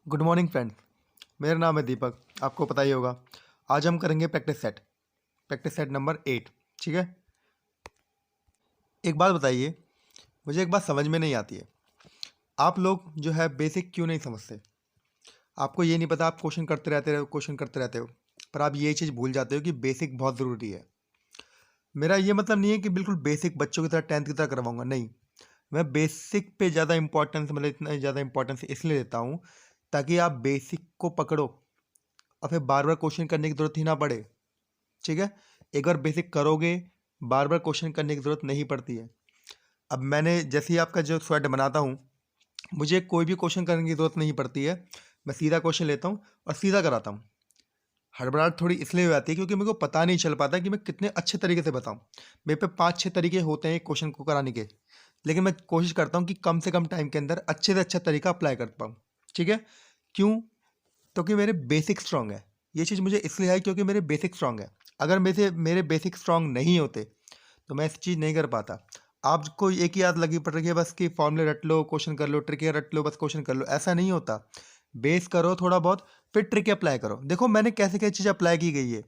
Good morning friends. मेरा नाम है दीपक, आपको पता ही होगा। आज हम करेंगे प्रैक्टिस सेट नंबर 8। ठीक है। एक बात बताइए, मुझे एक बात समझ में नहीं आती है। आप लोग जो है बेसिक क्यों नहीं समझते? आपको ये नहीं पता, आप क्वेश्चन करते रहते हो, पर आप ये चीज़ भूल जाते हो कि बेसिक बहुत ज़रूरी है। मेरा ये मतलब नहीं है कि बिल्कुल बेसिक बच्चों की तरह 10th की तरह करवाऊंगा, नहीं। मैं बेसिक पे ज़्यादा इंपॉर्टेंस, मतलब इतना ज़्यादा इंपॉर्टेंस इसलिए देता हूँ ताकि आप बेसिक को पकड़ो और फिर बार बार क्वेश्चन करने की ज़रूरत ही ना पड़े। ठीक है। एक बार बेसिक करोगे, बार बार क्वेश्चन करने की ज़रूरत नहीं पड़ती है। अब मैंने जैसे ही आपका जो स्वेट बनाता हूँ, मुझे कोई भी क्वेश्चन करने की ज़रूरत नहीं पड़ती है। मैं सीधा क्वेश्चन लेता हूँ और सीधा कराता हूँ। हड़बड़ाहट थोड़ी इसलिए हो जाती है क्योंकि मेरे को पता नहीं चल पाता कि मैं कितने अच्छे तरीके से बताऊँ। मेरे पे 5-6 तरीके होते हैं एक क्वेश्चन को कराने के, लेकिन मैं कोशिश करता हूँ कि कम से कम टाइम के अंदर अच्छे से अच्छा तरीका अप्लाई कर पाऊँ। ठीक है। क्यों? क्योंकि मेरे बेसिक स्ट्रांग है। ये चीज़ मुझे इसलिए है क्योंकि मेरे बेसिक स्ट्रांग है। अगर मेरे बेसिक स्ट्रांग नहीं होते तो मैं ऐसी चीज़ नहीं कर पाता। आपको एक ही आदत लगी पड़ रही है बस कि फॉर्मूले रट लो, क्वेश्चन कर लो, ट्रिक रट लो, बस क्वेश्चन कर लो। ऐसा नहीं होता। बेस करो थोड़ा बहुत, फिर ट्रिक अप्लाई करो। देखो मैंने कैसे कैसे चीज़ अप्लाई की गई है,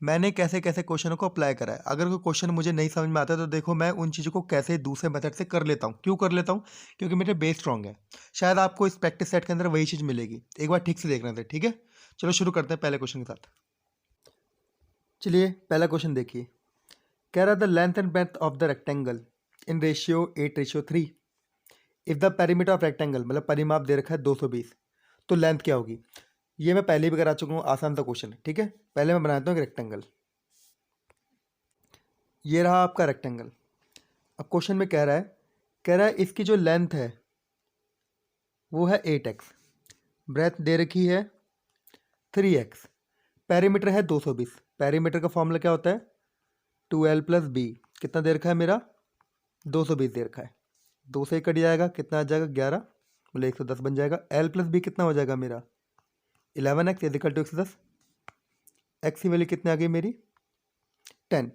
मैंने कैसे कैसे क्वेश्चनों को अप्लाई करा है। अगर कोई क्वेश्चन मुझे नहीं समझ में आता तो देखो मैं उन चीज़ों को कैसे दूसरे मेथड से कर लेता हूँ। क्यों कर लेता हूँ? क्योंकि मेरे बेस स्ट्रांग है। शायद आपको इस प्रैक्टिस सेट के अंदर वही चीज़ मिलेगी। एक बार ठीक से देखना था। ठीक है। चलो शुरू करते हैं पहले क्वेश्चन के साथ। चलिए पहला क्वेश्चन देखिए। कह रहा the length and breadth of the rectangle in ratio 8:3। If the perimeter of rectangle, मतलब परिमाप दे रखा है 220, तो लेंथ क्या होगी? ये मैं पहले भी करा चुका हूँ, आसान सा क्वेश्चन है। ठीक है। पहले मैं बनाता हूँ एक रेक्टेंगल। ये रहा आपका रेक्टेंगल। अब क्वेश्चन में कह रहा है इसकी जो लेंथ है वो है 8x, ब्रेथ दे रखी है 3x, पेरीमीटर है 220। पेरीमीटर का फॉर्मूला क्या होता है? 2l+b। कितना दे रखा है मेरा? 220 दे रखा है। 2 से ही कट जाएगा, कितना आ जाएगा? 11, मतलब 110 बन जाएगा। l+b कितना हो जाएगा मेरा? 11x is equal to 110। x की वैल्यू कितनी आ गई मेरी? 10।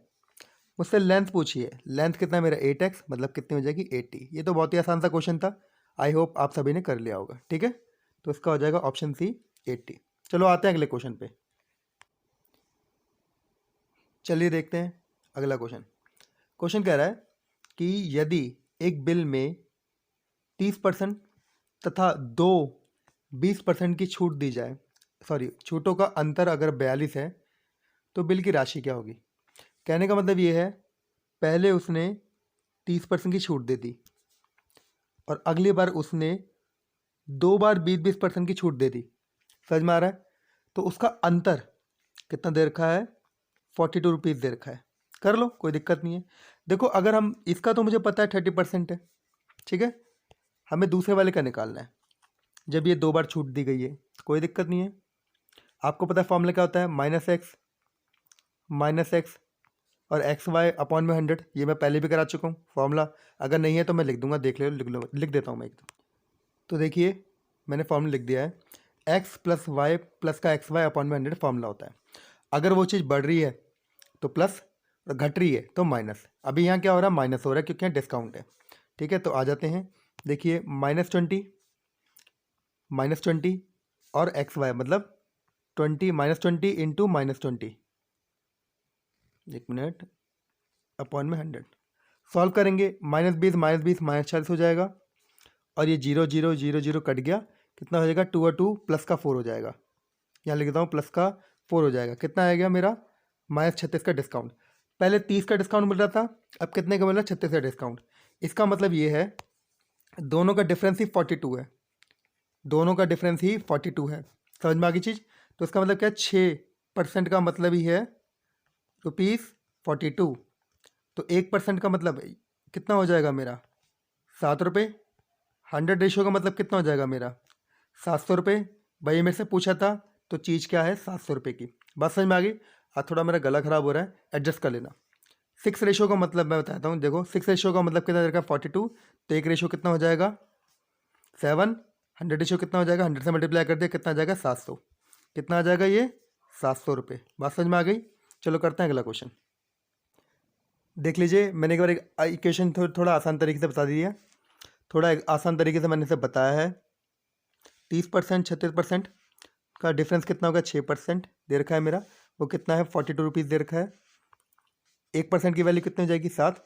मुझसे लेंथ पूछिए, लेंथ कितना है मेरा? 8x, मतलब कितनी हो जाएगी? 80। ये तो बहुत ही आसान सा क्वेश्चन था। आई होप आप सभी ने कर लिया होगा। ठीक है। तो इसका हो जाएगा ऑप्शन सी 80। चलो आते हैं अगले क्वेश्चन पे। चलिए देखते हैं अगला क्वेश्चन। क्वेश्चन कह रहा है कि यदि एक बिल में 30% तथा दो 20% की छूट दी जाए, सॉरी छूटों का अंतर अगर 42 है, तो बिल की राशि क्या होगी? कहने का मतलब ये है, पहले उसने 30% की छूट दे दी और अगली बार उसने 2 बार 20% की छूट दे दी। समझ में आ रहा है? तो उसका अंतर कितना दे रखा है? 42 रुपीज़ दे रखा है। कर लो, कोई दिक्कत नहीं है। देखो अगर हम इसका, तो मुझे पता है 30% है। ठीक है। हमें दूसरे वाले का निकालना है। जब ये 2 बार छूट दी गई है, कोई दिक्कत नहीं है। आपको पता है फॉर्मूला क्या होता है? -x और XY/100। ये मैं पहले भी करा चुका हूँ फॉर्मूला। अगर नहीं है तो मैं लिख दूंगा, देख लो, लिख देता हूँ मैं एकदम। तो देखिए मैंने फॉर्मूला लिख दिया है। x + y प्लस का XY/100 फॉर्मूला होता है। अगर वो चीज़ बढ़ रही है तो प्लस, और घट रही है तो माइनस। अभी यहाँ क्या हो रहा है? माइनस हो रहा है क्योंकि यहाँ डिस्काउंट है। ठीक है। तो आ जाते हैं, देखिए -20 और XY, मतलब 20 -20 इंटू -20, एक मिनट, अपॉन में 100। सॉल्व करेंगे, -20 -40 हो जाएगा, और ये 0 0 0 0 कट गया। कितना हो जाएगा? 2 और 2 प्लस का 4 हो जाएगा। यहाँ लिख देता हूँ, प्लस का 4 हो जाएगा। कितना आएगा मेरा? -36 का डिस्काउंट। पहले 30 का डिस्काउंट मिल रहा था, अब कितने का मिल रहा है? 36 का डिस्काउंट। इसका मतलब ये है दोनों का डिफरेंस ही 42 है। दोनों का डिफरेंस ही 42 है। समझ में आ गई चीज़? तो इसका मतलब क्या है? 6% का मतलब ही है ₹42। तो 1% का मतलब कितना हो जाएगा मेरा? 7 रुपये। 100 रेशियो का मतलब कितना हो जाएगा मेरा? 700 रुपये। भाई मेरे से पूछा था तो चीज़ क्या है? 700 रुपये की। बात समझ में आ गई? आज थोड़ा मेरा गला खराब हो रहा है, एडजस्ट कर लेना। 6 रेशियो का मतलब मैं बताता हूँ। देखो 6 रेशियो का मतलब कितना रहेगा? 42। तो एक रेशियो कितना हो जाएगा? 7। 100 रेशियो कितना हो जाएगा? 100 से मल्टीप्लाई कर दिया, कितना आ जाएगा? 700। कितना आ जाएगा ये? 700 रुपये। बात समझ में आ गई? चलो करते हैं अगला क्वेश्चन। देख लीजिए, मैंने एक बार एक इक्वेशन थोड़ा आसान तरीके से बता दी है। थोड़ा एक आसान तरीके से मैंने इसे बताया है। 30%, 36% का डिफरेंस कितना होगा? 6% दे रखा है मेरा, वो कितना है? 42 रुपीज़ दे रखा है। 1% की वैल्यू कितनी हो जाएगी? 7।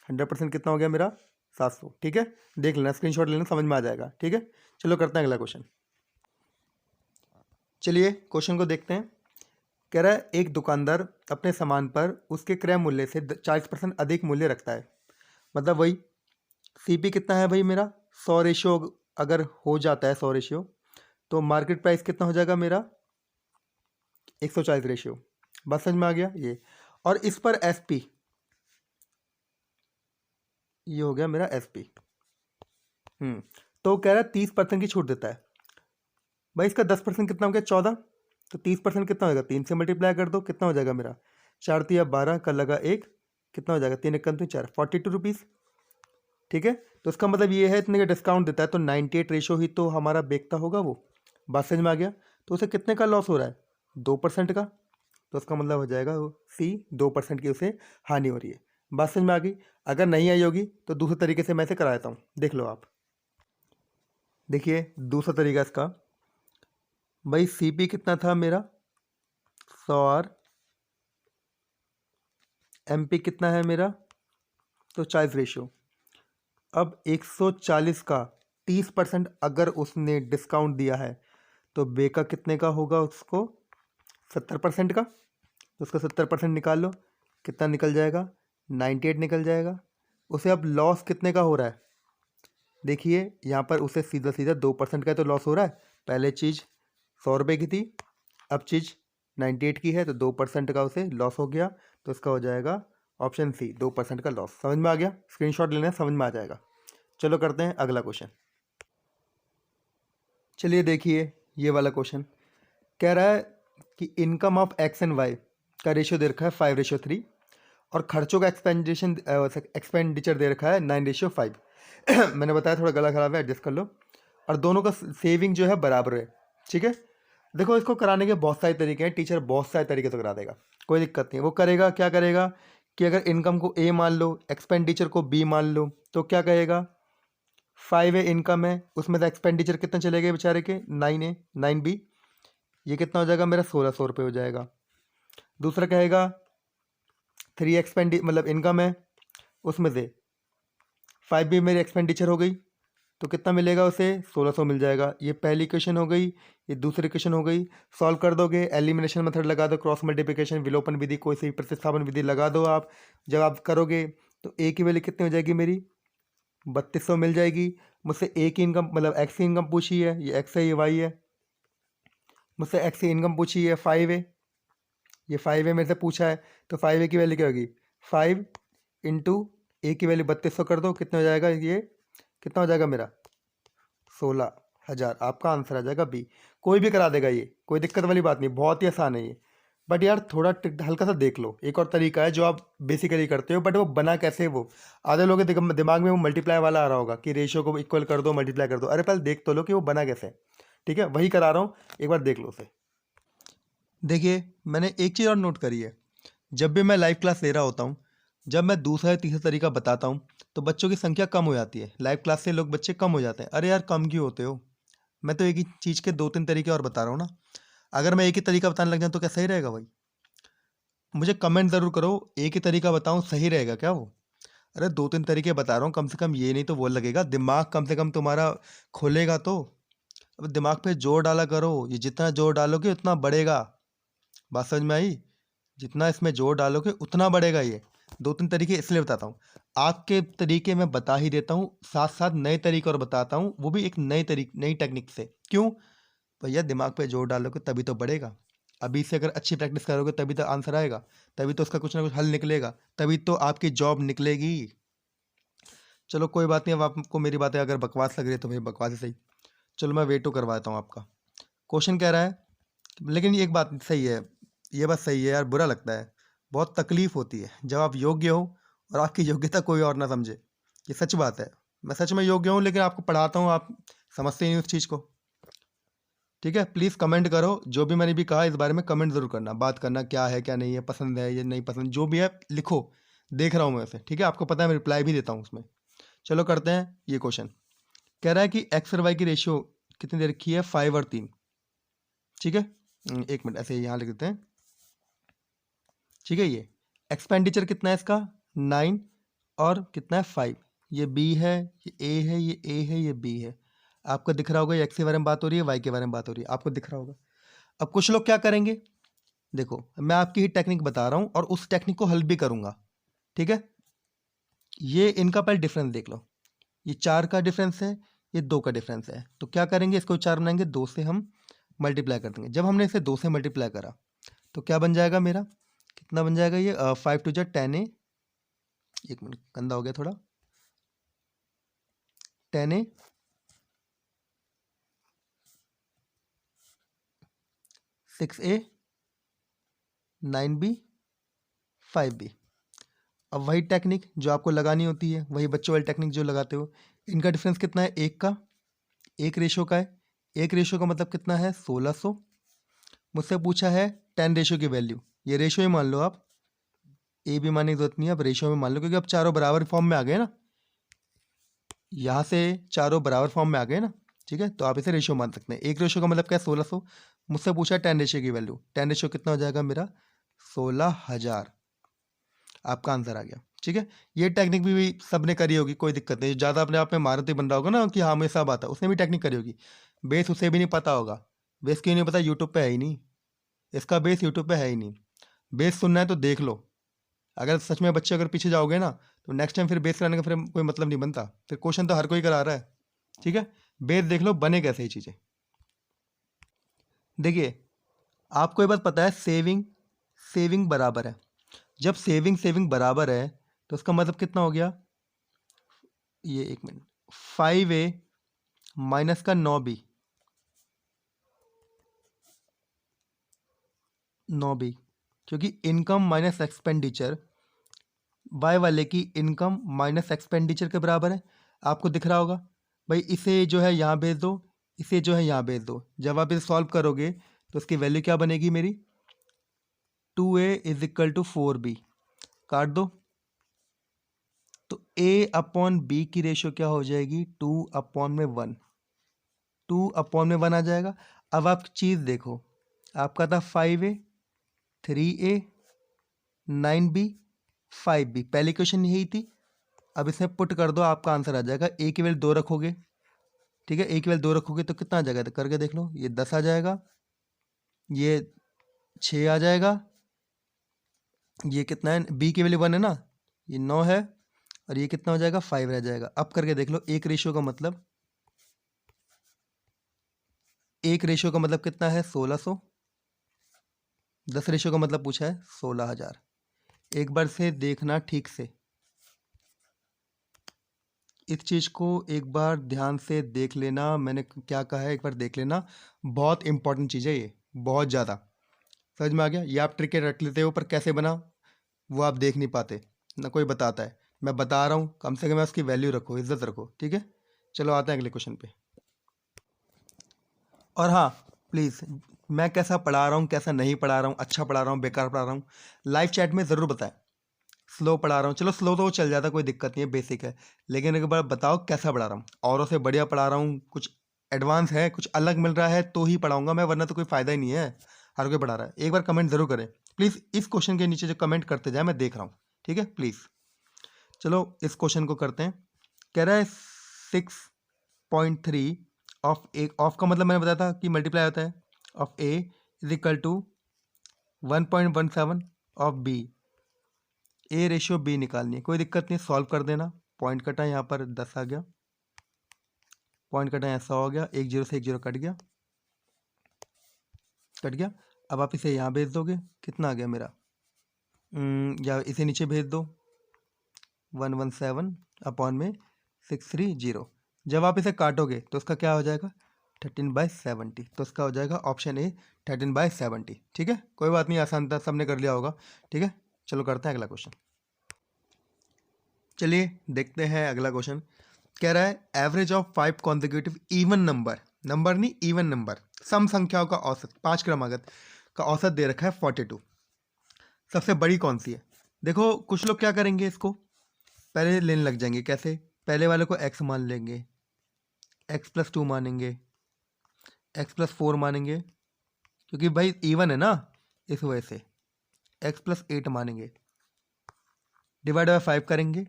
100% कितना हो गया मेरा? 700। ठीक है, देख लेना, स्क्रीनशॉट लेना, समझ में आ जाएगा। ठीक है, चलो करते हैं अगला क्वेश्चन। चलिए क्वेश्चन को देखते हैं। कह रहा है एक दुकानदार अपने सामान पर उसके क्रय मूल्य से 40% अधिक मूल्य रखता है। मतलब वही सीपी कितना है भाई मेरा? 100 रेशियो अगर हो जाता है, 100 रेशियो, तो मार्केट प्राइस कितना हो जाएगा मेरा? 140 रेशियो। बस समझ में आ गया ये। और इस पर एसपी, ये हो गया मेरा एसपी। तो कह रहा है 30% की छूट देता है। भाई इसका 10% कितना हो गया? 14। तो 30% कितना होगा? 3 से मल्टीप्लाई कर दो, कितना हो जाएगा मेरा? 4 तिया 12, कर लगा 1, कितना हो जाएगा? 3 एक 4, 42 रुपीज़। ठीक है, तो इसका मतलब ये है इतने का डिस्काउंट देता है, तो 98 रेशो ही तो हमारा बेचता होगा वो। बात समझ में आ गया? तो उसे कितने का लॉस हो रहा है? 2% का। तो इसका मतलब हो जाएगा सी, 2% की उसे हानि हो रही है। बात समझ में आ गई? अगर नहीं आई होगी तो दूसरे तरीके से मैं इसे करा देता हूँ, देख लो आप। देखिए दूसरा तरीका इसका, भाई सीपी कितना था मेरा? 100 और एमपी कितना है मेरा? तो 40 रेशियो। अब 140 का 30% अगर उसने डिस्काउंट दिया है तो बेका कितने का होगा उसको? 70% का। तो उसका 70% निकाल लो, कितना निकल जाएगा? 98 निकल जाएगा। उसे अब लॉस कितने का हो रहा है? देखिए यहाँ पर उसे सीधा सीधा 2% का तो लॉस हो रहा है। पहले चीज़ 100 रुपये की थी, अब चीज़ 98 की है, तो 2% का उसे लॉस हो गया। तो इसका हो जाएगा ऑप्शन सी, 2% का लॉस। समझ में आ गया? स्क्रीनशॉट लेना, समझ में आ जाएगा। चलो करते हैं अगला क्वेश्चन। चलिए देखिए ये वाला क्वेश्चन कह रहा है कि income of X and Y का रेशियो दे रखा है 5:3 और खर्चों का एक्सपेंडिचर दे रखा है 9:5। मैंने बताया थोड़ा गला खराब है, एडजस्ट कर लो। और दोनों का सेविंग जो है बराबर है। ठीक है, देखो इसको कराने के बहुत सारे तरीके हैं, टीचर बहुत सारे तरीके से करा देगा, कोई दिक्कत नहीं। वो करेगा क्या करेगा कि अगर इनकम को ए मान लो, एक्सपेंडिचर को बी मान लो, तो क्या कहेगा? 5 इनकम है, उसमें से एक्सपेंडिचर कितने चले गए बेचारे के? 9 9 ये कितना हो जाएगा मेरा? 1600 रुपये हो जाएगा। दूसरा कहेगा 3 मतलब इनकम है, उसमें से 5 मेरी एक्सपेंडिचर हो गई, तो कितना मिलेगा उसे? 1600 मिल जाएगा। ये पहली क्वेश्चन हो गई, ये दूसरी क्वेश्चन हो गई। सॉल्व कर दोगे, एलिमिनेशन मेथड लगा दो, क्रॉस मल्टीप्लिकेशन, विलोपन विधि, कोई सी प्रतिस्थापन विधि लगा दो आप। जब आप करोगे तो ए की वैल्यू कितनी हो जाएगी मेरी? 3200 मिल जाएगी। मुझसे ए की इनकम मतलब एक्स की इनकम पूछी है, ये एक्स है ये वाई है। मुझसे एक्स की इनकम पूछी है 5 ये 5 मेरे से पूछा है, तो 5 की वैल्यू क्या होगी? 5 इंटू ए की वैल्यू 3200 कर दो, कितना हो जाएगा? ये कितना हो जाएगा मेरा? 16,000। आपका आंसर आ जाएगा बी। कोई भी करा देगा, ये कोई दिक्कत वाली बात नहीं, बहुत ही आसान है ये। बट यार थोड़ा हल्का सा देख लो, एक और तरीका है जो आप बेसिकली करते हो, बट वो बना कैसे? वो आधे लोगों के दिमाग में वो मल्टीप्लाई वाला आ रहा होगा कि रेशियो को इक्वल कर दो, मल्टीप्लाई कर दो। अरे पहले देख तो लो कि वो बना कैसे। ठीक है, वही करा रहा हूँ, एक बार देख लो उसे। देखिए मैंने एक चीज़ और नोट करी है, जब भी मैं लाइव क्लास ले रहा होता हूँ, जब मैं दूसरा या तीसरा तरीका बताता हूँ तो बच्चों की संख्या कम हो जाती है, लाइव क्लास से लोग बच्चे कम हो जाते हैं। अरे यार कम क्यों होते हो? मैं तो एक ही चीज़ के 2-3 तरीके और बता रहा हूँ ना। अगर मैं एक ही तरीका बताने लग जाऊँ तो क्या सही रहेगा भाई? मुझे कमेंट ज़रूर करो, एक ही तरीका बताऊँ सही रहेगा क्या वो? अरे 2-3 तरीके बता रहा हूँ, कम से कम ये नहीं तो वो लगेगा, दिमाग कम से कम तुम्हारा खोलेगा तो। अब दिमाग पे जोर डाला करो, ये जितना जोर डालोगे उतना बढ़ेगा। बात समझ में आई? जितना इसमें जोर डालोगे उतना बढ़ेगा ये। 2-3 तरीके इसलिए बताता हूँ, आपके तरीके मैं बता ही देता हूँ, साथ साथ नए तरीके और बताता हूँ, वो भी एक नई टेक्निक से। क्यों? भैया दिमाग पे जोर डालोगे तभी तो बढ़ेगा। अभी से अगर अच्छी प्रैक्टिस करोगे तभी तो आंसर आएगा, तभी तो उसका कुछ ना कुछ हल निकलेगा, तभी तो आपकी जॉब निकलेगी। चलो कोई बात नहीं, अब आपको मेरी बातें अगर बकवास लग रही है तो भाई बकवास ही सही। चलो मैं वेट तो करवाता हूँ आपका। क्वेश्चन कह रहा है, लेकिन ये एक बात सही है, ये बात सही है यार, बुरा लगता है, बहुत तकलीफ होती है जब आप योग्य हो और आपकी योग्यता कोई और ना समझे। ये सच बात है, मैं सच में योग्य हूँ लेकिन आपको पढ़ाता हूँ, आप समझते ही नहीं उस चीज़ को। ठीक है, प्लीज़ कमेंट करो, जो भी मैंने भी कहा इस बारे में कमेंट ज़रूर करना, बात करना क्या है क्या नहीं है, पसंद है या नहीं पसंद, जो भी है लिखो, देख रहा हूँ मैं उसे। ठीक है, आपको पता है मैं रिप्लाई भी देता हूँ उसमें। चलो करते हैं ये क्वेश्चन। कह रहा है कि एक्स और वाई की रेशियो कितनी दे रखी है, 5 और 3, ठीक है। एक मिनट ऐसे यहाँ लिख देते हैं, ठीक है। ये एक्सपेंडिचर कितना है इसका, 9 और कितना है 5। ये बी है, ये ए है, ये ए है, ये बी है। आपको दिख रहा होगा ये एक्स के बारे में बात हो रही है, वाई के बारे में बात हो रही है, आपको दिख रहा होगा। अब कुछ लोग क्या करेंगे, देखो मैं आपकी ही टेक्निक बता रहा हूँ और उस टेक्निक को हल भी करूँगा, ठीक है। ये इनका पहले डिफरेंस देख लो, ये 4 का डिफरेंस है, ये 2 का डिफरेंस है। तो क्या करेंगे, इसको 4 बनाएंगे, 2 से हम मल्टीप्लाई कर देंगे। जब हमने इसे 2 से मल्टीप्लाई करा तो क्या बन जाएगा मेरा, कितना बन जाएगा ये, 5 टू जा 10a, एक मिनट गंदा हो गया थोड़ा, 10a 6a 9b 5b। अब वही टेक्निक जो आपको लगानी होती है, वही बच्चों वाली टेक्निक जो लगाते हो, इनका डिफरेंस कितना है, एक का, एक रेशो का है। एक रेशो का मतलब कितना है, 1600। मुझसे पूछा है 10 रेशो की वैल्यू, ये रेशो ही मान लो आप, ए भी मानने की जरूरत नहीं है, अब रेशो में मान लो, क्योंकि अब चारों बराबर फॉर्म में आ गए ना, यहाँ से चारों बराबर फॉर्म में आ गए ना, ठीक है। तो आप इसे रेशो मान सकते हैं। एक रेशो का मतलब क्या है, 1600। मुझसे पूछा है 10 रेशो की वैल्यू, 10 रेशो कितना हो जाएगा मेरा, 16,000। आपका आंसर आ गया, ठीक है। ये टेक्निक भी सबने करी होगी, कोई दिक्कत नहीं। ज़्यादा अपने आप में महारती बन रहा होगा ना कि हाँ मुझे सब आता है, उसने भी टेक्निक करी होगी। बेस उसे भी नहीं पता होगा, बेस क्यों नहीं पता, यूट्यूब पे है ही नहीं, इसका बेस यूट्यूब पे है ही नहीं। बेस सुनना है तो देख लो, अगर सच में बच्चे अगर पीछे जाओगे ना तो नेक्स्ट टाइम फिर बेस कराने का फिर कोई मतलब नहीं बनता, फिर क्वेश्चन तो हर कोई करा रहा है, ठीक है। बेस देख लो बने कैसे ही चीज़ें। देखिए आपको ये बात पता है, सेविंग सेविंग बराबर है, जब सेविंग सेविंग बराबर है तो उसका मतलब कितना हो गया, ये एक मिनट, 5a माइनस का 9b, 9b, क्योंकि इनकम माइनस एक्सपेंडिचर वाई वाले की इनकम माइनस एक्सपेंडिचर के बराबर है। आपको दिख रहा होगा भाई, इसे जो है यहाँ भेज दो, इसे जो है यहाँ भेज दो। जब आप इसे सॉल्व करोगे तो उसकी वैल्यू क्या बनेगी मेरी, 2a is equal to 4b, काट दो तो a अपॉन b की रेशियो क्या हो जाएगी, 2 अपॉन में 1, 2 अपॉन में 1 आ जाएगा। अब आप चीज़ देखो, आपका था 5a 3a 9b 5b, पहली क्वेश्चन यही थी। अब इसमें पुट कर दो, आपका आंसर आ जाएगा। ए की वैल्यू 2 रखोगे, ठीक है, ए की वैल्यू 2 रखोगे तो कितना आ जाएगा, तो करके देख लो, ये 10 आ जाएगा, ये 6 आ जाएगा, ये कितना है, बी की वैल्यू 1 है ना, ये 9 है, और ये कितना हो जाएगा, 5 रह जाएगा। अब करके देख लो, एक रेशियो का मतलब, एक रेशियो का मतलब कितना है, 1600, 10 रेशियो का मतलब पूछा है 16,000। एक बार से देखना ठीक से, इस चीज़ को एक बार ध्यान से देख लेना, मैंने क्या कहा है एक बार देख लेना, बहुत इंपॉर्टेंट चीज़ है ये, बहुत ज़्यादा। समझ में आ गया, ये आप ट्रिकेट रख लेते हो पर कैसे बना वो आप देख नहीं पाते, ना कोई बताता है। मैं बता रहा हूँ, कम से कम उसकी वैल्यू रखो, इज्जत रखो, ठीक है। चलो आते हैं अगले क्वेश्चन पे। और हाँ प्लीज़, मैं कैसा पढ़ा रहा हूँ कैसा नहीं पढ़ा रहा हूँ, अच्छा पढ़ा रहा हूँ बेकार पढ़ा रहा हूँ, लाइव चैट में ज़रूर बताएं। स्लो पढ़ा रहा हूँ, चलो स्लो तो वो चल जाता, कोई दिक्कत नहीं है, बेसिक है, लेकिन एक बार बताओ कैसा पढ़ा रहा हूँ। औरों से बढ़िया पढ़ा रहा हूँ, कुछ एडवांस है, कुछ अलग मिल रहा है तो ही पढ़ाऊँगा मैं, वरना तो कोई फ़ायदा ही नहीं है। हर कोई पढ़ा रहा है, एक बार कमेंट ज़रूर करें प्लीज़। इस क्वेश्चन के नीचे जो कमेंट करते जाए मैं देख रहा हूँ, ठीक है प्लीज़। चलो इस क्वेश्चन को करते हैं। कह रहा है 6.3 ऑफ ए, ऑफ का मतलब मैंने बताया था कि मल्टीप्लाई होता है, of A is equal to 1.17 of B. A ratio B निकालनी है, कोई दिक्कत नहीं, सॉल्व कर देना। पॉइंट कटा यहाँ पर 10 आ गया, पॉइंट कटा यहाँ 100 हो गया, एक जीरो से एक जीरो कट गया, कट गया। अब आप इसे यहाँ भेज दोगे, कितना आ गया मेरा, या इसे नीचे भेज दो, 117 अपॉन में 630। जब आप इसे काटोगे तो उसका क्या हो जाएगा, 13/70, तो उसका हो जाएगा ऑप्शन ए 13/70, ठीक है। कोई बात नहीं, आसान था, सबने कर लिया होगा, ठीक है। चलो करते हैं अगला क्वेश्चन। चलिए देखते हैं अगला क्वेश्चन। कह रहा है average of 5 consecutive even number, number नहीं इवन नंबर, सम संख्याओं का औसत, 5 क्रमागत का औसत दे रखा है 42, सबसे बड़ी कौन सी है। देखो कुछ लोग क्या करेंगे, इसको पहले लेने लग जाएंगे, कैसे, पहले वाले को x मान लेंगे, x + 2 मानेंगे, x+4 मानेंगे, क्योंकि भाई इवन है ना, इस वजह से x+8 मानेंगे, डिवाइड बाय 5 करेंगे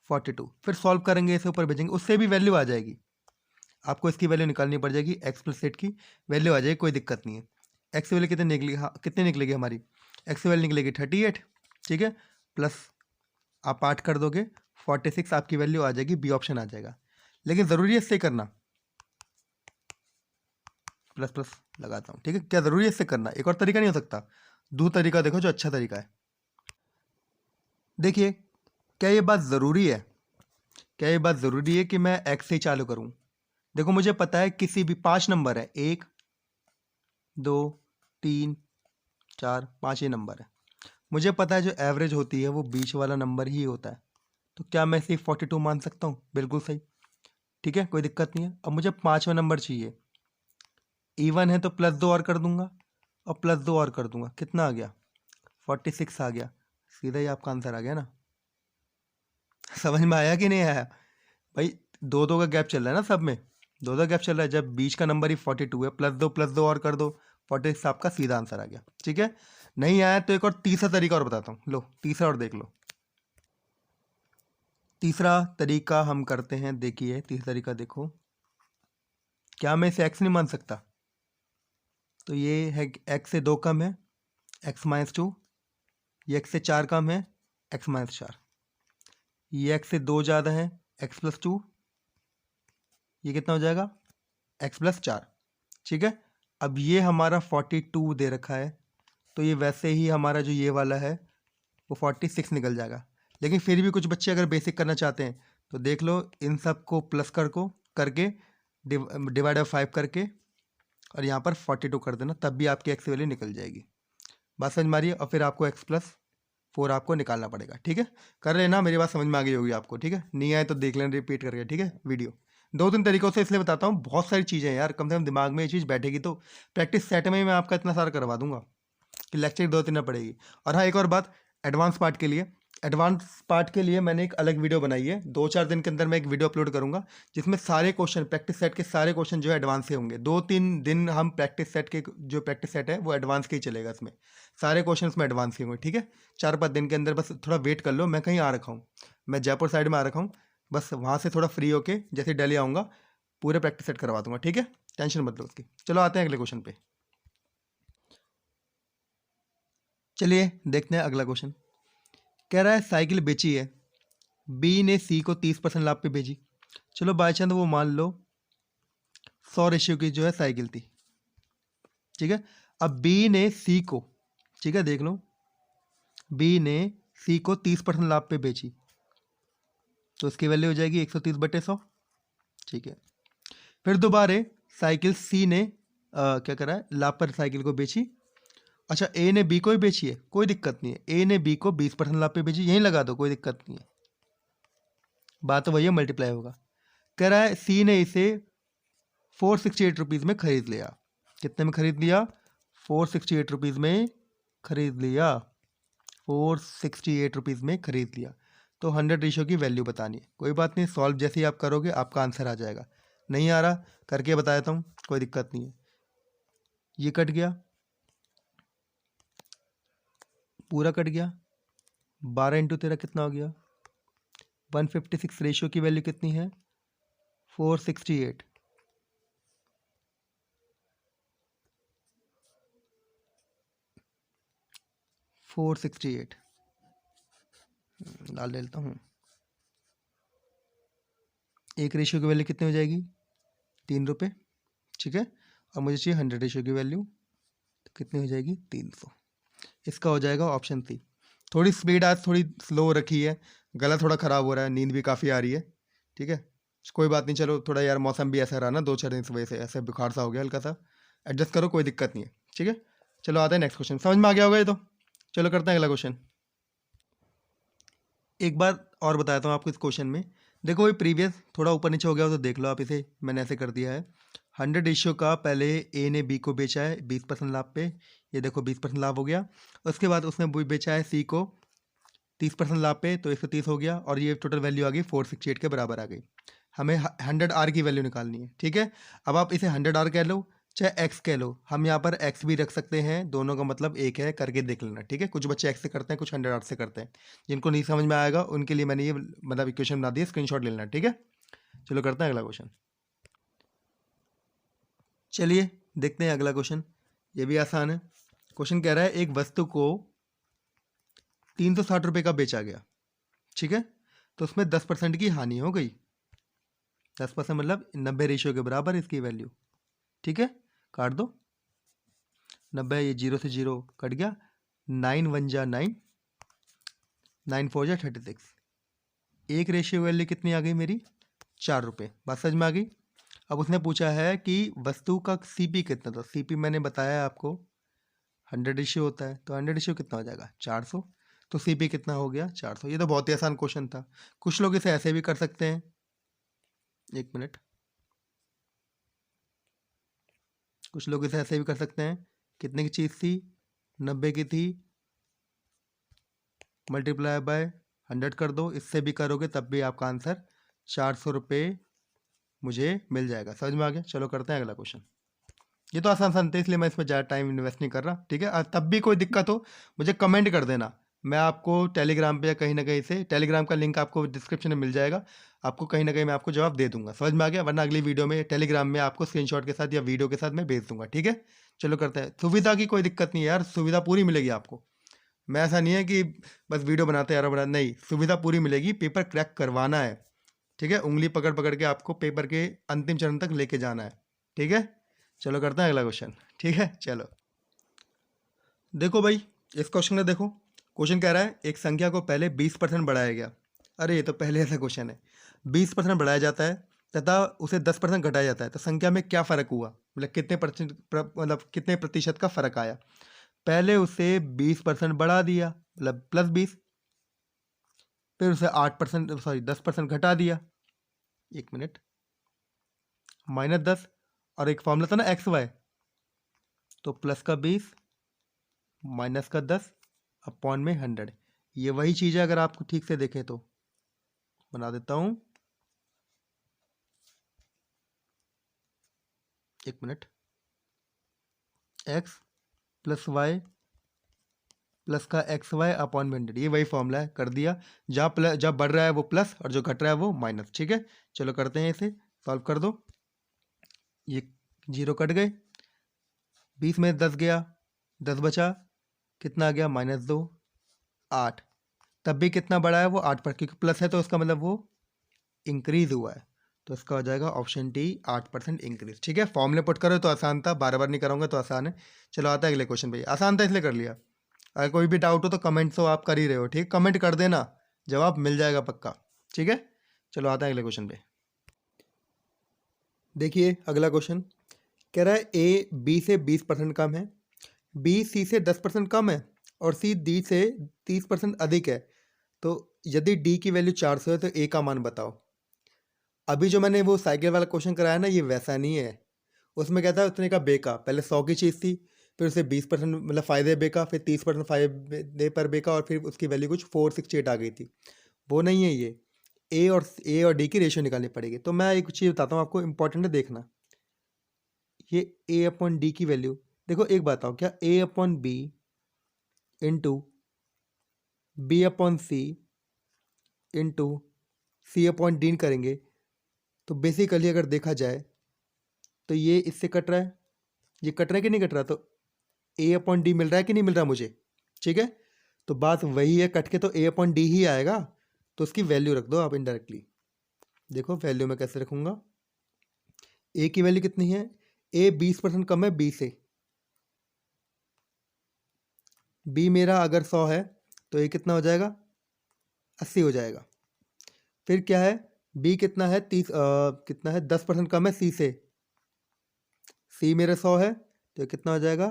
42, फिर सॉल्व करेंगे, इसे ऊपर भेजेंगे, उससे भी वैल्यू आ जाएगी। आपको इसकी वैल्यू निकालनी पड़ जाएगी, x+8 की वैल्यू आ जाएगी, कोई दिक्कत नहीं है। x की वैल्यू कितनी निकलेगी, हाँ कितनी निकलेगी हमारी, x की वैल्यू निकलेगी 38, ठीक है, प्लस आप 8 कर दोगे 46, आपकी वैल्यू आ जाएगी, बी ऑप्शन आ जाएगा। लेकिन ज़रूरी है इससे करना, प्लस प्लस लगाता हूँ, ठीक है, क्या ज़रूरी है इससे करना, एक और तरीका नहीं हो सकता, दूसरा तरीका देखो जो अच्छा तरीका है। देखिए, क्या ये बात ज़रूरी है, क्या ये बात ज़रूरी है कि मैं x से चालू करूँ। देखो मुझे पता है किसी भी 5 नंबर है, 1 2 3 4 5 ये नंबर है, मुझे पता है जो एवरेज होती है वो बीच वाला नंबर ही होता है, तो क्या मैं इसे 42 मान सकता हूँ, बिल्कुल सही, ठीक है, कोई दिक्कत नहीं है। अब मुझे 5वां नंबर चाहिए, इवन है तो +2 और कर दूंगा, और +2 और कर दूंगा, कितना आ गया 46 आ गया, सीधा ही आपका आंसर आ गया ना। समझ में आया कि नहीं आया भाई, 2-2 का गैप चल रहा है ना सब में, 2-2 गैप चल रहा है, जब बीच का नंबर ही 42 है, +2 और कर दो 46, आपका सीधा आंसर आ गया, ठीक है। नहीं आया तो एक और तीसरा तरीका और बताता हूँ, लो तीसरा और देख लो। तीसरा तरीका हम करते हैं, देखिए तीसरा तरीका देखो, क्या मैं इसे x नहीं मान सकता, तो ये है x से 2 कम है x-2, ये x से 4 कम है x-4, ये x से 2 ज़्यादा है x+2, ये कितना हो जाएगा x+4, ठीक है। अब ये हमारा 42 दे रखा है, तो ये वैसे ही हमारा जो ये वाला है वो 46 निकल जाएगा। लेकिन फिर भी कुछ बच्चे अगर बेसिक करना चाहते हैं तो देख लो, इन सब को प्लस करके डिवाइड बाय 5 करके और यहाँ पर 42 कर देना, तब भी आपकी x की वैल्यू निकल जाएगी। बात समझ में आ रही है, और फिर आपको x+4 आपको निकालना पड़ेगा, ठीक है। कर लेना, मेरी बात समझ में आ गई होगी आपको, ठीक है, नहीं आए तो देख लेना रिपीट करके, ठीक है। वीडियो 2-3 तरीकों से इसलिए बताता हूँ, बहुत सारी चीज़ें हैं यार, कम से कम दिमाग में ये चीज़ बैठेगी तो प्रैक्टिस सेट में ही मैं आपका इतना सारा करवा दूंगा कि लेक्चर 2-3 पड़ेगी। और हाँ, एक और बात, एडवांस पार्ट के लिए मैंने एक अलग वीडियो बनाई है, 2-4 दिन के अंदर मैं एक वीडियो अपलोड करूंगा, जिसमें सारे क्वेश्चन, प्रैक्टिस सेट के सारे क्वेश्चन जो है एडवांस से होंगे। 2-3 दिन हम प्रैक्टिस सेट के जो प्रैक्टिस सेट है वो एडवांस के ही चलेगा, इसमें सारे क्वेश्चन में एडवांस ही होंगे, ठीक है। 4-5 दिन के अंदर, बस थोड़ा वेट कर लो, मैं कहीं आ रखा हूँ, मैं जयपुर साइड में आ रखा हूँ, बस वहाँ से थोड़ा फ्री होके जैसे दिल्ली आऊँगा पूरे प्रैक्टिस सेट करवा दूंगा, ठीक है, टेंशन मत लो उसकी। चलो आते हैं अगले क्वेश्चन पे, चलिए देखते हैं अगला क्वेश्चन। कह रहा है साइकिल बेची है, बी ने सी को 30% लाभ पे भेजी। चलो बाई चांस वो मान लो 100 रेशियो की जो है साइकिल थी, ठीक है। अब बी ने सी को, ठीक है देख लो, बी ने सी को 30% लाभ पे बेची, तो उसकी वैल्यू हो जाएगी 130/100, ठीक है। फिर दोबारा साइकिल सी ने क्या करा है, लाभ पर साइकिल को बेची, अच्छा ए ने बी को ही बेची है, कोई दिक्कत नहीं है, ए ने बी को 20% लाभ पे बेची, यहीं लगा दो, कोई दिक्कत नहीं है, बात तो वही है, मल्टीप्लाई होगा। कह रहा है सी ने इसे 468 रुपीज़ में खरीद लिया, कितने में खरीद लिया, 468 रुपीज़ में खरीद लिया, 468 रुपीज़ में खरीद लिया। तो 100 रेशियो की वैल्यू बतानी है, कोई बात नहीं, सॉल्व जैसे ही आप करोगे आपका आंसर आ जाएगा। नहीं आ रहा करके बता देता हूँ, कोई दिक्कत नहीं है। ये कट गया, पूरा कट गया, 12 × 13 कितना हो गया, 156। रेशियो की वैल्यू कितनी है, 468, डाल देता हूँ। एक रेशियो की वैल्यू कितनी हो जाएगी, 3 रुपये, ठीक है। और मुझे चाहिए 100 रेशियो की वैल्यू, तो कितनी हो जाएगी 300, इसका हो जाएगा ऑप्शन सी। थोड़ी स्पीड आज थोड़ी स्लो रखी है, गला थोड़ा ख़राब हो रहा है, नींद भी काफ़ी आ रही है, ठीक है, कोई बात नहीं। चलो थोड़ा यार मौसम भी ऐसा रहा ना 2-4 दिन की वजह से, ऐसे बुखार सा हो गया हल्का सा, एडजस्ट करो, कोई दिक्कत नहीं है, ठीक है। चलो आते हैं नेक्स्ट क्वेश्चन, समझ में आ गया होगा ये तो। चलो करते हैं अगला क्वेश्चन। एक बार और बताया था आपको इस क्वेश्चन में, देखो ये प्रीवियस थोड़ा ऊपर नीचे हो गया हो तो देख लो आप, इसे मैंने ऐसे कर दिया है। 100 रेशियो का पहले ए ने बी को बेचा है 20% लाभ पे, ये देखो 20% लाभ हो गया। उसके बाद उसने बेचा है सी को 30% लाभ पे, तो 130 हो गया, और ये टोटल वैल्यू आ गई 468 के बराबर आ गई। हमें 100R की वैल्यू निकालनी है, ठीक है। अब आप इसे 100R कह लो चाहे x कह लो, हम यहाँ पर x भी रख सकते हैं, दोनों का मतलब एक है, करके देख लेना, ठीक है। कुछ बच्चे x से करते हैं, कुछ 100R से करते हैं। जिनको नहीं समझ में आएगा उनके लिए मैंने ये मतलब इक्वेशन बना दी, स्क्रीनशॉट ले लेना, ठीक है। चलो करते हैं अगला क्वेश्चन। चलिए देखते हैं अगला क्वेश्चन, ये भी आसान है। क्वेश्चन कह रहा है एक वस्तु को 360 रुपये का बेचा गया, ठीक है। तो उसमें 10% की हानि हो गई। 10% मतलब 90 रेशियो के बराबर इसकी वैल्यू, ठीक है। काट दो 90, ये 0 से 0 कट गया, 9 1 जा 9, 9 4 जा 36। एक रेशियो वैल्यू कितनी आ गई मेरी? 4 रुपये। बात समझ में आ गई। अब उसने पूछा है कि वस्तु का सीपी कितना था। सीपी मैंने बताया आपको 100 रेशियो होता है, तो 100 रेशियो कितना हो जाएगा? 400। तो सीपी कितना हो गया? 400। ये तो बहुत ही आसान क्वेश्चन था। कुछ लोग इसे ऐसे भी कर सकते हैं, एक मिनट, कुछ लोग इसे ऐसे भी कर सकते हैं। कितने की चीज़ थी? 90 की थी, मल्टीप्लाई बाय 100 कर दो। इससे भी करोगे तब भी आपका आंसर 400 रुपये मुझे मिल जाएगा। समझ में आ गया। चलो करते हैं अगला क्वेश्चन। ये तो आसान था इसलिए मैं इसमें ज़्यादा टाइम इन्वेस्ट नहीं कर रहा, ठीक है। तब भी कोई दिक्कत हो मुझे कमेंट कर देना, मैं आपको टेलीग्राम पे या कहीं ना कहीं से, टेलीग्राम का लिंक आपको डिस्क्रिप्शन में मिल जाएगा, आपको कहीं ना कहीं मैं आपको जवाब दे दूंगा। समझ में आ गया। वरना अगली वीडियो में टेलीग्राम में आपको स्क्रीनशॉट के साथ या वीडियो के साथ मैं भेज दूंगा, ठीक है। चलो करते हैं। सुविधा की कोई दिक्कत नहीं है यार, सुविधा पूरी मिलेगी आपको। मैं ऐसा नहीं है कि बस वीडियो बनाते यार बना, नहीं, सुविधा पूरी मिलेगी। पेपर क्रैक करवाना है, ठीक है। उंगली पकड़ पकड़ के आपको पेपर के अंतिम चरण तक लेके जाना है, ठीक है। चलो करते हैं अगला क्वेश्चन, ठीक है। चलो देखो भाई, इस क्वेश्चन में देखो, क्वेश्चन कह रहा है एक संख्या को पहले 20% बढ़ाया गया। अरे ये तो पहले ऐसा क्वेश्चन है। 20% बढ़ाया जाता है तथा उसे 10% घटाया जाता है, तो संख्या में क्या फ़र्क हुआ? मतलब कितने परसेंट, मतलब कितने प्रतिशत का फ़र्क आया? पहले उसे 20% बढ़ा दिया, मतलब +20, फिर उसे 8%, सॉरी 10% घटा दिया, एक मिनट, -10, और एक फॉर्मूला था ना XY, तो प्लस का 20 माइनस का 10 अपॉन में 100। ये वही चीज़ है, अगर आपको ठीक से देखें तो। बना देता हूँ, एक minute, x plus Y plus का XY अपॉन में 100, ये वही फॉर्मूला है। कर दिया। जहाँ प्लस, जहाँ बढ़ रहा है वो प्लस और जो घट रहा है वो माइनस, ठीक है। चलो करते हैं, इसे सॉल्व कर दो। ये 0 कट गए, 20 में 10 गया, 10 बचा, कितना आ गया? -2, 8। तब भी कितना बढ़ा है? वो 8 पर, क्योंकि प्लस है तो उसका मतलब वो इंक्रीज हुआ है। तो इसका हो जाएगा ऑप्शन डी, 8% इंक्रीज, ठीक है। फॉर्मूले पुट करो तो आसान था, बार बार नहीं कराऊंगा तो आसान है। चलो आता है अगले क्वेश्चन पे। आसान था इसलिए कर लिया। अगर कोई भी डाउट हो तो कमेंट तो आप कर ही रहे हो, ठीक, कमेंट कर देना, जवाब मिल जाएगा पक्का, ठीक है। चलो आता है अगले क्वेश्चन पे। देखिए अगला क्वेश्चन कह रहा है ए बी से 20% कम है, बी सी से 10% कम है और सी डी से 30% अधिक है। तो यदि डी की वैल्यू 400 है तो ए का मान बताओ। अभी जो मैंने वो साइकिल वाला क्वेश्चन कराया ना, ये वैसा नहीं है। उसमें क्या था, उसने कहा बेका, पहले 100 की चीज़ थी, फिर उसे 20% मतलब फ़ायदे बेका, फिर 30% फ़ायदे पर बेका, और फिर उसकी वैल्यू कुछ 468 आ गई थी। वो नहीं है ये। ए और डी की रेशियो निकालनी पड़ेगी। तो मैं एक चीज़ बताता हूँ आपको, इंपॉर्टेंट है देखना। ये ए अपॉन डी की वैल्यू देखो, एक बात बताओ, क्या A upon B into B upon C into C upon D करेंगे तो बेसिकली अगर देखा जाए तो ये इससे कट रहा है, ये कट रहा है कि नहीं कट रहा? तो ए अपॉन डी मिल रहा है कि नहीं मिल रहा मुझे, ठीक है। तो बात वही है, कट के तो ए अपॉन डी ही आएगा। तो उसकी वैल्यू रख दो आप इनडायरेक्टली। देखो वैल्यू में कैसे रखूँगा, ए की वैल्यू कितनी है? ए 20% कम है बी से। बी मेरा अगर 100 है तो ए कितना हो जाएगा? 80 हो जाएगा। फिर क्या है, बी कितना है? 30, कितना है? 10% कम है सी से। सी मेरा 100 है तो ये कितना हो जाएगा?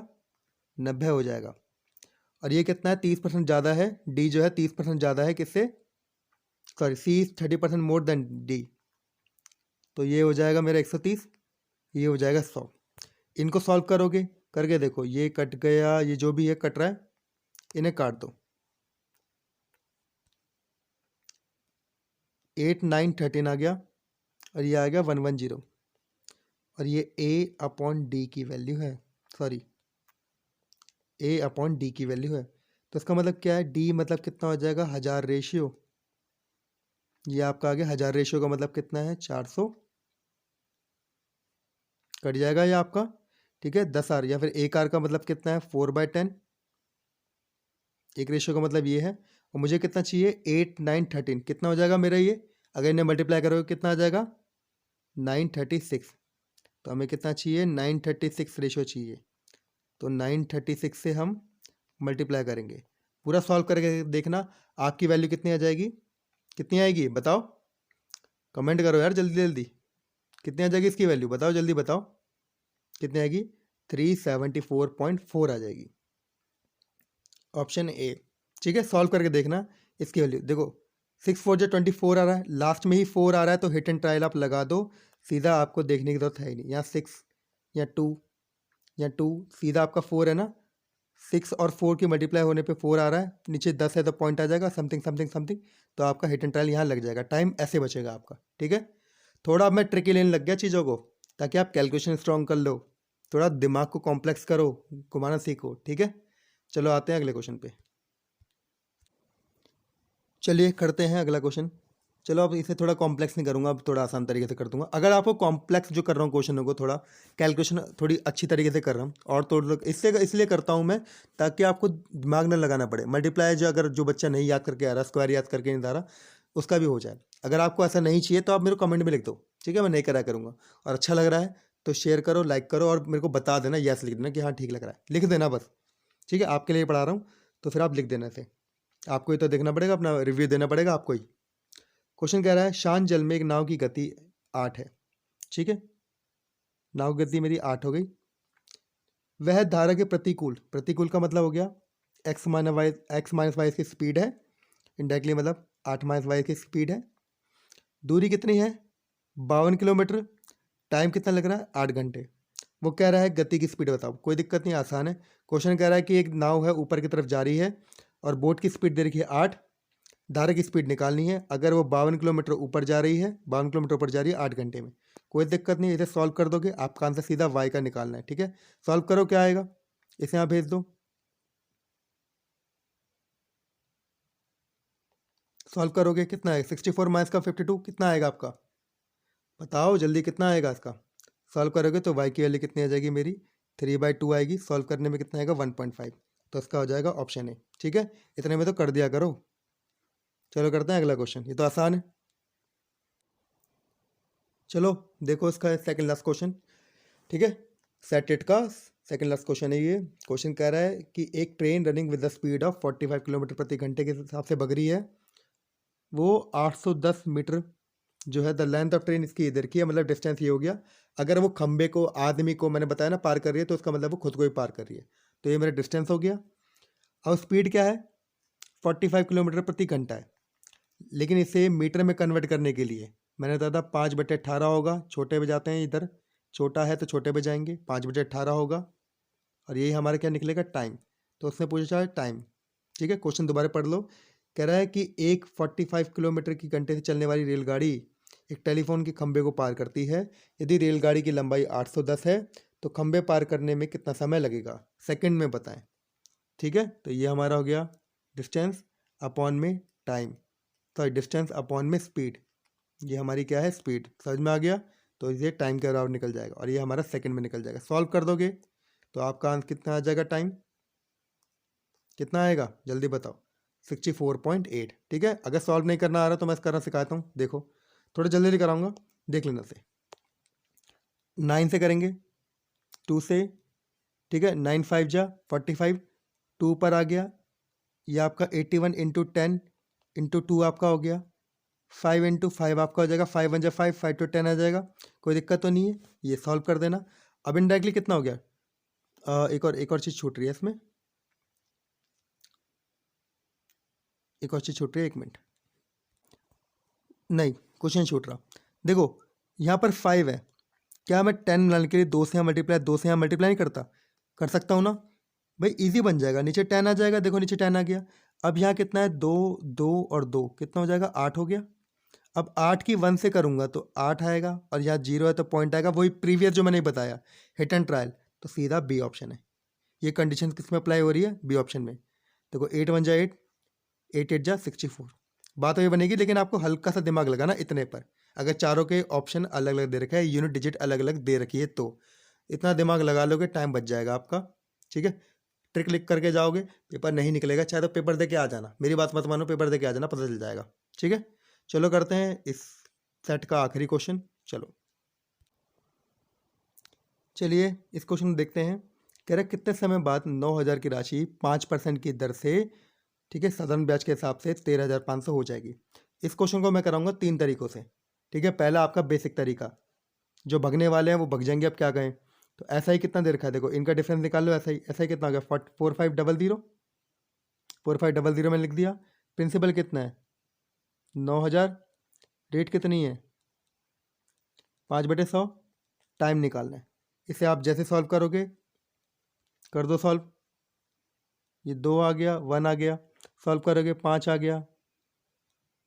90 हो जाएगा। और ये कितना है? 30% ज़्यादा है, डी जो है 30% ज़्यादा है किससे? Sorry, C is 30% more than D. तो ये हो जाएगा मेरा 130, ये हो जाएगा 100। इनको सॉल्व करोगे, करके देखो, ये कट गया, ये जो भी है कट रहा है, इन्हें काट दो। 8 9 13 आ गया, और ये आ गया 110, और ये ए अपॉन डी की वैल्यू है, सॉरी ए अपॉन डी की वैल्यू है। तो इसका मतलब क्या है, डी मतलब कितना हो जाएगा 1000 रेशियो, ये आपका आ गया 1000 रेशियो का मतलब कितना है 400, कट जाएगा ये आपका, ठीक है 10 आर, या फिर एक आर का मतलब कितना है 4/10, एक रेशियो का मतलब ये है। और मुझे कितना चाहिए 8 9 13, कितना हो जाएगा मेरा ये, अगर इन्हें मल्टीप्लाई करोगे कितना आ जाएगा 936। तो हमें कितना चाहिए 936 रेशियो चाहिए, तो 936 से हम मल्टीप्लाई करेंगे। पूरा सॉल्व करके देखना आपकी वैल्यू कितनी आ जाएगी, कितनी आएगी बताओ, कमेंट करो यार जल्दी जल्दी, कितनी आ जाएगी इसकी वैल्यू बताओ, जल्दी बताओ कितनी आएगी, 374.4 आ जाएगी, ऑप्शन ए। ठीक है, सॉल्व करके देखना इसकी वैल्यू। देखो 6 4 जो 24 आ रहा है, लास्ट में ही 4 आ रहा है, तो हिट एंड ट्रायल आप लगा दो, सीधा आपको देखने की जरूरत है ही नहीं। यहाँ 6 या 2 या 2, सीधा आपका 4 है ना, 6 और 4 की मल्टीप्लाई होने पे 4 आ रहा है, नीचे 10 है तो पॉइंट आ जाएगा समथिंग समथिंग समथिंग, तो आपका हिट एंड ट्रायल यहाँ लग जाएगा, टाइम ऐसे बचेगा आपका। ठीक है, थोड़ा अब मैं ट्रिकी लेने लग गया चीज़ों को, ताकि आप कैलकुलेशन स्ट्रॉन्ग कर लो, थोड़ा दिमाग को कॉम्प्लेक्स करो, घुमाना सीखो। ठीक है, चलो आते हैं अगले क्वेश्चन पे। चलिए करते हैं अगला क्वेश्चन। चलो अब इसे थोड़ा कॉम्प्लेक्स नहीं करूंगा, अब थोड़ा आसान तरीके से कर दूंगा। अगर आपको कॉम्प्लेक्स जो कर रहा हूँ क्वेश्चन को, थोड़ा कैलकुलेशन थोड़ी अच्छी तरीके से कर रहा हूँ, और तो इससे इसलिए करता हूँ मैं, ताकि आपको दिमाग न लगाना पड़े। मल्टीप्लाई जो अगर जो बच्चा नहीं याद करके आ रहा, स्क्वायर याद करके नहीं आ रहा, उसका भी हो जाए। अगर आपको ऐसा नहीं चाहिए तो आप मेरे को कमेंट में लिख दो, ठीक है, मैं नहीं करा करूँगा। और अच्छा लग रहा है तो शेयर करो, लाइक करो, और मेरे को बता देना, यस लिख देना कि हाँ ठीक लग रहा है, लिख देना बस। ठीक है, आपके लिए पढ़ा रहा हूँ तो फिर आप लिख देना इसे, आपको ही तो देखना पड़ेगा, अपना रिव्यू देना पड़ेगा आपको ही। क्वेश्चन कह रहा है शांत जल में एक नाव की गति 8 है। ठीक है, नाव की गति मेरी 8 हो गई, वह धारा के प्रतिकूल, प्रतिकूल का मतलब हो गया एक्स माइनस वाई की स्पीड है, इनडायरेक्टली मतलब 8 माइनस वाई की स्पीड है। दूरी कितनी है 52 किलोमीटर, टाइम कितना लग रहा है 8 घंटे। वो कह रहा है गति की स्पीड बताओ, कोई दिक्कत नहीं, आसान है। क्वेश्चन कह रहा है कि एक नाव है ऊपर की तरफ जा रही है, और बोट की स्पीड दे रखी है 8, धारा की स्पीड निकालनी है। अगर वो 52 किलोमीटर ऊपर जा रही है, 52 किलोमीटर ऊपर जा रही है 8 घंटे में, कोई दिक्कत नहीं, इसे सॉल्व कर दोगे, आपका आंसर सीधा वाई का निकालना है। ठीक है, सॉल्व करो, क्या आएगा इसे यहाँ भेज दो, सॉल्व करोगे कितना आएगा, 64 माइनस का 52 कितना आएगा आपका, बताओ जल्दी कितना आएगा इसका। सॉल्व करोगे तो वाई की वैल्यू कितनी आ जाएगी मेरी 3/2 आएगी, सॉल्व करने में कितना आएगा 1.5, तो इसका हो जाएगा ऑप्शन ए। ठीक है, इतने में तो कर दिया करो। चलो करते हैं अगला क्वेश्चन, ये तो आसान है। चलो देखो इसका सेकंड लास्ट क्वेश्चन। ठीक है, सेट इट का सेकंड लास्ट क्वेश्चन है ये। क्वेश्चन कह रहा है कि एक train running with the speed of 45 kilometre प्रति घंटे के हिसाब से भग रही है, वो 810 मीटर जो है द लेंथ ऑफ ट्रेन इसकी इधर की है, मतलब डिस्टेंस ये हो गया। अगर वो खंबे को, आदमी को मैंने बताया ना पार कर रही है, तो उसका मतलब वो खुद को ही पार कर रही है, तो ये मेरा डिस्टेंस हो गया। अब स्पीड क्या है 45 किलोमीटर प्रति घंटा है, लेकिन इसे मीटर में कन्वर्ट करने के लिए मैंने बताया था 5/18 होगा, छोटे पे जाते हैं, इधर छोटा है तो छोटे पे जाएंगे, 5/18 होगा, और यही हमारा क्या निकलेगा टाइम। तो उसने पूछा है टाइम। ठीक है, क्वेश्चन दोबारा पढ़ लो। कह रहा है कि एक 45 किलोमीटर की घंटे से चलने वाली रेलगाड़ी एक टेलीफोन के खंभे को पार करती है। यदि रेलगाड़ी की लंबाई 810 है तो खंभे पार करने में कितना समय लगेगा, सेकंड में बताएं। ठीक है, तो ये हमारा हो गया डिस्टेंस अपॉन में टाइम, सॉरी डिस्टेंस अपॉन में स्पीड, ये हमारी क्या है स्पीड, समझ में आ गया। तो ये टाइम के बराबर निकल जाएगा, और ये हमारा सेकंड में निकल जाएगा। सॉल्व कर दोगे तो आपका आंसर कितना आ जाएगा, टाइम कितना आएगा जल्दी बताओ, 64.8। ठीक है, अगर सॉल्व नहीं करना आ रहा तो मैं करना सिखाता हूँ, देखो थोड़ा जल्दी जल्दी कराऊंगा, देख लेना से। 9 से करेंगे, 2 से, ठीक है, 9 5 जा 45, 2 पर आ गया, ये आपका 81 इंटू 10 इंटू 2 आपका हो गया, 5 इंटू 5 आपका हो जाएगा, 5 1 जा 5, 5 to 10 आ जाएगा, कोई दिक्कत तो नहीं है, ये सॉल्व कर देना। अब इनडायरेक्टली कितना हो गया, एक और चीज़ छूट रही है इसमें, एक और चीज़ छूट रही है, 1 मिनट, नहीं कुछ नहीं छूट रहा। देखो यहाँ पर 5 है, क्या मैं 10 लाने के लिए 2 से यहाँ मल्टीप्लाई, 2 से यहाँ मल्टीप्लाई नहीं करता, कर सकता हूँ ना भाई, इजी बन जाएगा, नीचे 10 आ जाएगा, देखो नीचे 10 आ गया। अब यहाँ कितना है 2 2 और 2 कितना हो जाएगा 8 हो गया। अब 8 की 1 से करूँगा तो 8 आएगा और यहाँ 0 है तो पॉइंट आएगा, वही प्रीवियस जो मैंने बताया हिट एंड ट्रायल, तो सीधा बी ऑप्शन है। ये कंडीशन किस में अप्लाई हो रही है? बी ऑप्शन में। देखो 8 1 जा 8, 8 8 जा 64। बात तो ये बनेगी, लेकिन आपको हल्का सा दिमाग लगाना इतने पर। अगर चारों के ऑप्शन अलग अलग दे रखे हैं, यूनिट डिजिट अलग अलग दे रखी है, तो इतना दिमाग लगा लोगे, टाइम बच जाएगा आपका। ठीक है, ट्रिक लिख करके जाओगे, पेपर नहीं निकलेगा। चाहे तो पेपर दे के आ जाना, मेरी बात मत मानो, पेपर दे के आ जाना, पता चल जाएगा। ठीक है, चलो करते हैं इस सेट का आखिरी क्वेश्चन। चलिए इस क्वेश्चन को देखते हैं। कह रहे कितने समय बाद 9,000 की राशि 5% की दर से, ठीक है, साधारण ब्याज के हिसाब से 13,500 हो जाएगी। इस क्वेश्चन को मैं कराऊंगा 3 तरीकों से। ठीक है, पहला आपका बेसिक तरीका, जो भगने वाले हैं वो भग जाएंगे। अब क्या कहें, तो ऐसा ही कितना दे रखा है, देखो इनका डिफरेंस निकाल लो। ऐसा ही कितना हो गया, 4500, 4500 में लिख दिया। प्रिंसिपल कितना है, 9,000, रेट कितनी है 5/100, टाइम निकालना है। इसे आप जैसे सॉल्व करोगे, कर दो सॉल्व। ये 2 आ गया, 1 आ गया, सॉल्व करोगे 5 आ गया,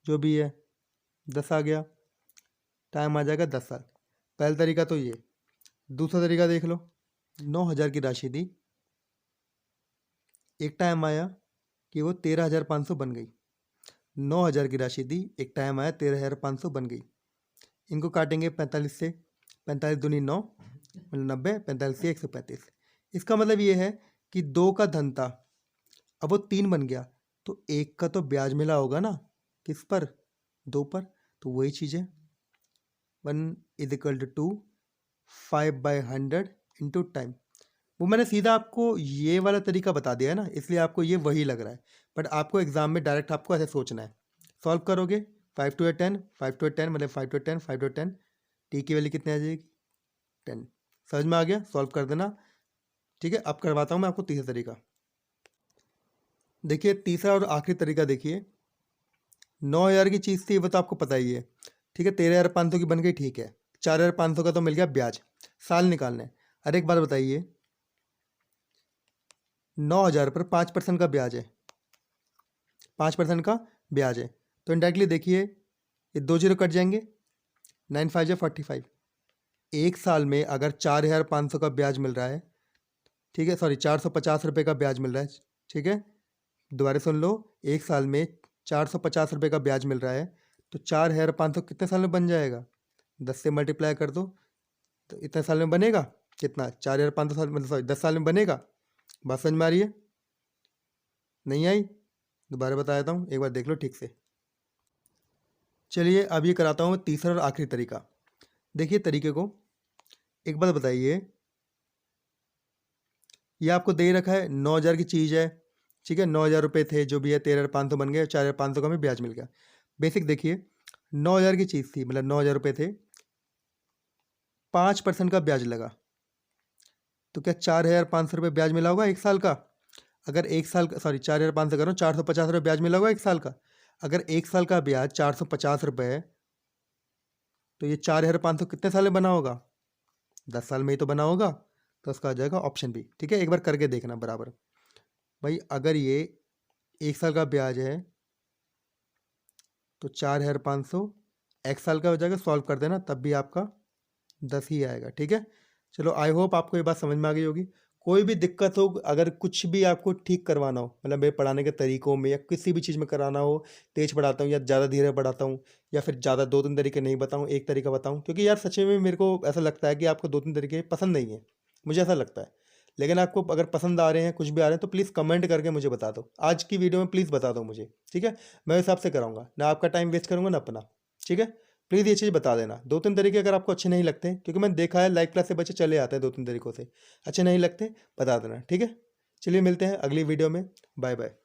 जो भी है 10 आ गया, टाइम आ जाएगा 10 साल। पहला तरीका तो ये। दूसरा तरीका देख लो, 9,000 की राशि थी, एक टाइम आया कि वो 13,500 बन गई। 9,000 की राशि थी, एक टाइम आया 13,500 बन गई। इनको काटेंगे 45 से, 45 दूनी 9, मतलब 90, 45 से 135। इसका मतलब ये है कि 2 का धन था, अब वो 3 बन गया, तो 1 का तो ब्याज मिला होगा ना, किस पर, 2 पर। तो वही चीज़ है, 1 = 2, 5/100 इंटू टाइम। वो मैंने सीधा आपको ये वाला तरीका बता दिया है ना, इसलिए आपको ये वही लग रहा है। बट आपको एग्जाम में डायरेक्ट आपको ऐसे सोचना है। सॉल्व करोगे 5 2 10, 5 2 10 मतलब 5 2 10, 5 2 10, टी की वैल्यू कितनी आ जाएगी 10। समझ में आ गया, सॉल्व कर देना। ठीक है, अब करवाता हूँ मैं आपको तीसरा तरीका। देखिए तीसरा और आखिरी तरीका देखिए। 9,000 की चीज़ थी, वो तो आपको पता ही है। ठीक है, 13,500 की बन गई, ठीक है, 4,500 का तो मिल गया ब्याज। साल निकालना है। अरे एक बात बताइए, 9,000 पर 5% का ब्याज है, 5% का ब्याज है, तो इंडायरेक्टली देखिए ये 2 0 कट जाएंगे, 9 5 या 45। एक साल में अगर 4,500 का ब्याज मिल रहा है, ठीक है, सॉरी 450 रुपये का ब्याज मिल रहा है, ठीक है, दोबारा सुन लो, एक साल में 450 रुपये का ब्याज मिल रहा है, तो 4,500 कितने साल में बन जाएगा, 10 से मल्टीप्लाई कर दो, तो इतने साल में बनेगा कितना, 4,500 साल, मतलब सॉरी 10 साल में बनेगा। बात समझ में आ रही है, नहीं आई, दोबारा बता देता हूँ, एक बार देख लो ठीक से। चलिए अब ये कराता हूँ तीसरा और आखिरी तरीका। देखिए तरीके को, एक बात बताइए, ये आपको दे रखा है 9,000 की चीज़ है, ठीक है, 9,000 रुपये थे, जो भी है 13,500 बन गए, 4,500 का हमें ब्याज मिल गया। बेसिक देखिए, 9,000 की चीज़ थी, मतलब 9,000 रुपये थे, 5% का ब्याज लगा, तो क्या 4,500 रुपये ब्याज मिला होगा एक साल का। अगर एक साल का, सॉरी 4,500 करो, 450 रुपये ब्याज मिला होगा एक साल का। अगर एक साल का ब्याज 450 रुपये है, तो ये 4,500 कितने साल में बना होगा, 10 साल में ही तो बना होगा, तो उसका आ जाएगा ऑप्शन बी। ठीक है, एक बार करके देखना बराबर। भाई अगर ये एक साल का ब्याज है, तो 4,500 एक साल का हो जाएगा, सॉल्व कर देना, तब भी आपका 10 ही आएगा। ठीक है, चलो आई होप आपको ये बात समझ में आ गई होगी। कोई भी दिक्कत हो, अगर कुछ भी आपको ठीक करवाना हो, मतलब मेरे पढ़ाने के तरीकों में या किसी भी चीज़ में कराना हो, तेज पढ़ाता हूँ या ज़्यादा धीरे पढ़ाता हूँ, या फिर ज़्यादा 2-3 तरीके नहीं बताऊँ, एक तरीका बताऊँ, क्योंकि यार सच में मेरे को ऐसा लगता है कि आपको 2-3 तरीके पसंद नहीं है, मुझे ऐसा लगता है। लेकिन आपको अगर पसंद आ रहे हैं, कुछ भी आ रहे हैं, तो प्लीज़ कमेंट करके मुझे बता दो, आज की वीडियो में प्लीज़ बता दो मुझे। ठीक है, मैं हिसाब से कराऊंगा, ना आपका टाइम वेस्ट करूँगा ना अपना। ठीक है, प्लीज़ ये चीज़ बता देना। 2-3 तरीके अगर आपको अच्छे नहीं लगते, क्योंकि मैंने देखा है लाइव क्लास से बच्चे चले आते हैं 2-3 तरीकों से, अच्छे नहीं लगते बता देना। ठीक है, चलिए मिलते हैं अगली वीडियो में, बाय बाय।